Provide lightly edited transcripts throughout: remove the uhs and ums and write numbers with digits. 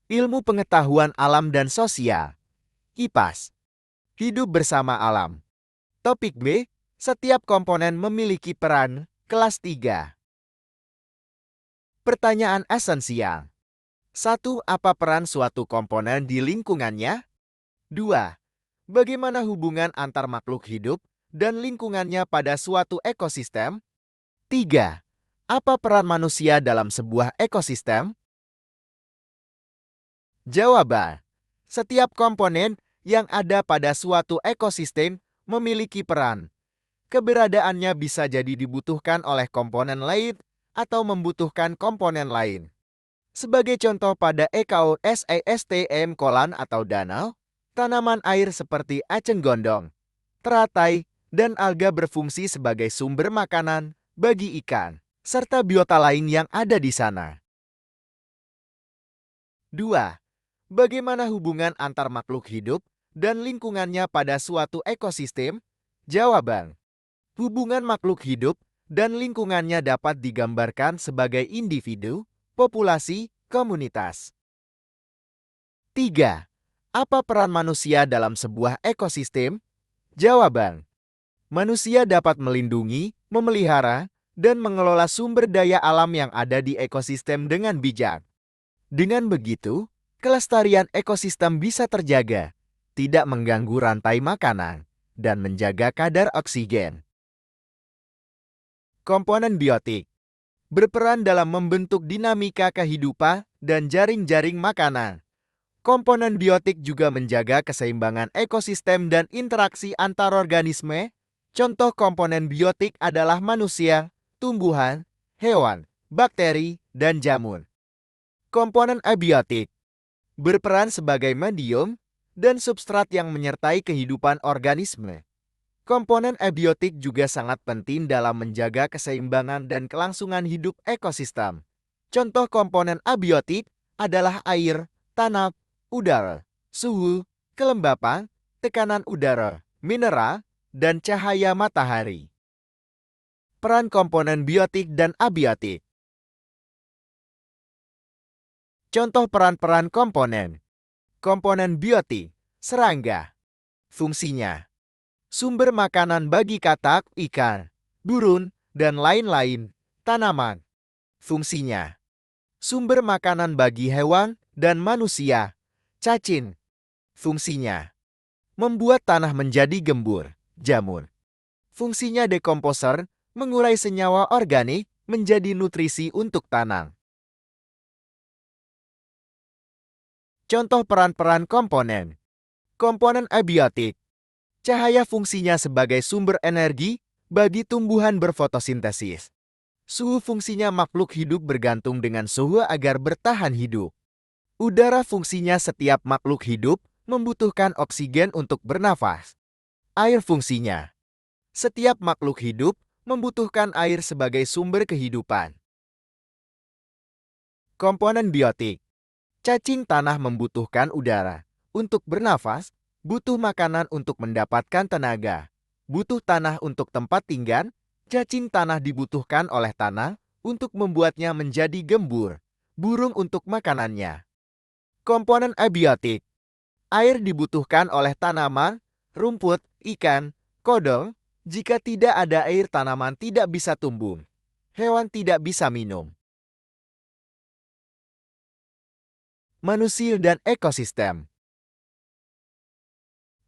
Ilmu pengetahuan alam dan sosial. KIPAS. Hidup bersama alam. Topik B. Setiap komponen memiliki peran. Kelas 3. Pertanyaan esensial. 1. Apa peran suatu komponen di lingkungannya? 2. Bagaimana hubungan antar makhluk hidup dan lingkungannya pada suatu ekosistem? 3. Apa peran manusia dalam sebuah ekosistem? Jawaban. Setiap komponen yang ada pada suatu ekosistem memiliki peran. Keberadaannya bisa jadi dibutuhkan oleh komponen lain atau membutuhkan komponen lain. Sebagai contoh pada ekosistem kolam atau danau, tanaman air seperti eceng gondong, teratai, dan alga berfungsi sebagai sumber makanan bagi ikan, serta biota lain yang ada di sana. 2. Bagaimana hubungan antar makhluk hidup dan lingkungannya pada suatu ekosistem? Jawaban. Hubungan makhluk hidup dan lingkungannya dapat digambarkan sebagai individu, populasi, komunitas. 3. Apa peran manusia dalam sebuah ekosistem? Jawaban. Manusia dapat melindungi, memelihara, dan mengelola sumber daya alam yang ada di ekosistem dengan bijak. Dengan begitu, kelestarian ekosistem bisa terjaga, tidak mengganggu rantai makanan, dan menjaga kadar oksigen. Komponen biotik berperan dalam membentuk dinamika kehidupan dan jaring-jaring makanan. Komponen biotik juga menjaga keseimbangan ekosistem dan interaksi antar organisme. Contoh komponen biotik adalah manusia, tumbuhan, hewan, bakteri, dan jamur. Komponen abiotik berperan sebagai medium dan substrat yang menyertai kehidupan organisme. Komponen abiotik juga sangat penting dalam menjaga keseimbangan dan kelangsungan hidup ekosistem. Contoh komponen abiotik adalah air, tanah, udara, suhu, kelembapan, tekanan udara, mineral, dan cahaya matahari. Peran komponen biotik dan abiotik. Contoh peran-peran komponen. Komponen biotik, serangga. Fungsinya: sumber makanan bagi katak, ikan, burung, dan lain-lain, tanaman. Fungsinya: sumber makanan bagi hewan dan manusia, cacing. Fungsinya: membuat tanah menjadi gembur, jamur. Fungsinya dekomposer, mengurai senyawa organik menjadi nutrisi untuk tanah. Contoh peran-peran komponen. Komponen abiotik. Cahaya fungsinya sebagai sumber energi bagi tumbuhan berfotosintesis. Suhu fungsinya makhluk hidup bergantung dengan suhu agar bertahan hidup. Udara fungsinya setiap makhluk hidup membutuhkan oksigen untuk bernafas. Air fungsinya. Setiap makhluk hidup membutuhkan air sebagai sumber kehidupan. Komponen biotik. Cacing tanah membutuhkan udara untuk bernafas, butuh makanan untuk mendapatkan tenaga, butuh tanah untuk tempat tinggal. Cacing tanah dibutuhkan oleh tanah untuk membuatnya menjadi gembur, burung untuk makanannya. Komponen abiotik. Air dibutuhkan oleh tanaman, rumput, ikan, kodok. Jika tidak ada air, tanaman tidak bisa tumbuh. Hewan tidak bisa minum. Manusia dan ekosistem.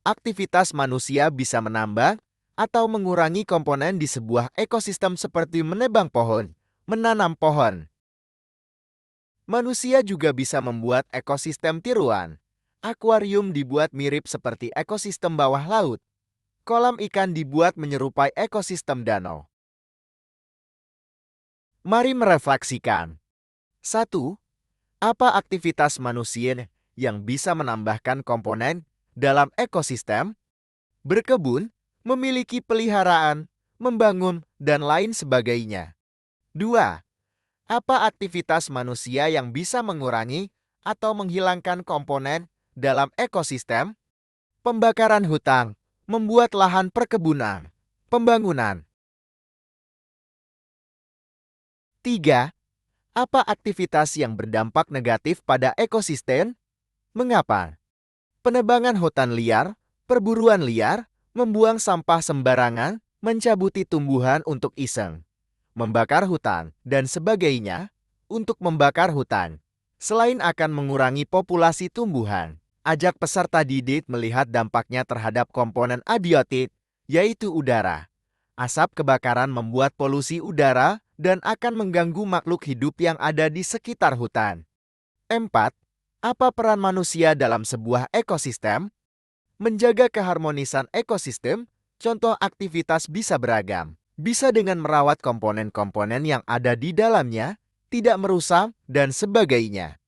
Aktivitas manusia bisa menambah atau mengurangi komponen di sebuah ekosistem seperti menebang pohon, menanam pohon. Manusia juga bisa membuat ekosistem tiruan. Akuarium dibuat mirip seperti ekosistem bawah laut. Kolam ikan dibuat menyerupai ekosistem danau. Mari merefleksikan. 1. Apa aktivitas manusia yang bisa menambahkan komponen dalam ekosistem? Berkebun, memiliki peliharaan, membangun, dan lain sebagainya. 2. Apa aktivitas manusia yang bisa mengurangi atau menghilangkan komponen dalam ekosistem? Pembakaran hutan, membuat lahan perkebunan, pembangunan. 3. Apa aktivitas yang berdampak negatif pada ekosistem? Mengapa? Penebangan hutan liar, perburuan liar, membuang sampah sembarangan, mencabuti tumbuhan untuk iseng, membakar hutan, dan sebagainya. Untuk membakar hutan, selain akan mengurangi populasi tumbuhan, ajak peserta didik melihat dampaknya terhadap komponen abiotik, yaitu udara. Asap kebakaran membuat polusi udara dan akan mengganggu makhluk hidup yang ada di sekitar hutan. 4. Apa peran manusia dalam sebuah ekosistem? Menjaga keharmonisan ekosistem, contoh aktivitas bisa beragam. Bisa dengan merawat komponen-komponen yang ada di dalamnya, tidak merusak, dan sebagainya.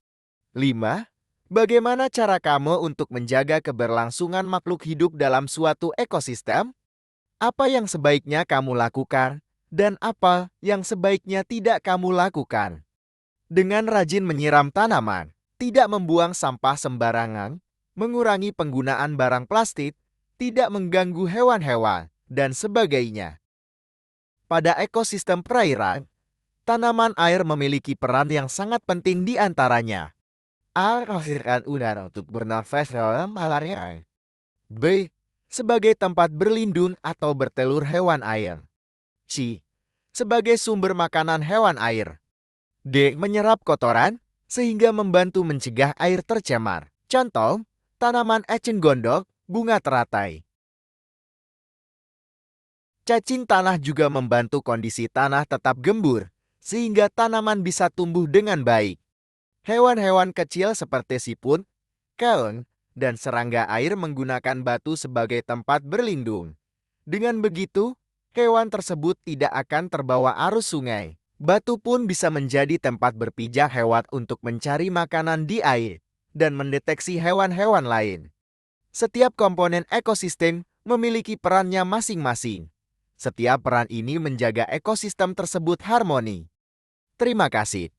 5. Bagaimana cara kamu untuk menjaga keberlangsungan makhluk hidup dalam suatu ekosistem? Apa yang sebaiknya kamu lakukan, dan apa yang sebaiknya tidak kamu lakukan? Dengan rajin menyiram tanaman, tidak membuang sampah sembarangan, mengurangi penggunaan barang plastik, tidak mengganggu hewan-hewan, dan sebagainya. Pada ekosistem perairan, tanaman air memiliki peran yang sangat penting di antaranya. A. Menghasilkan udara untuk bernafas dalam air. B. Sebagai tempat berlindung atau bertelur hewan air. C. Sebagai sumber makanan hewan air. D. Menyerap kotoran, sehingga membantu mencegah air tercemar. Contoh, tanaman eceng gondok, bunga teratai. Cacing tanah juga membantu kondisi tanah tetap gembur, sehingga tanaman bisa tumbuh dengan baik. Hewan-hewan kecil seperti siput, keong, dan serangga air menggunakan batu sebagai tempat berlindung. Dengan begitu, hewan tersebut tidak akan terbawa arus sungai. Batu pun bisa menjadi tempat berpijak hewan untuk mencari makanan di air dan mendeteksi hewan-hewan lain. Setiap komponen ekosistem memiliki perannya masing-masing. Setiap peran ini menjaga ekosistem tersebut harmoni. Terima kasih.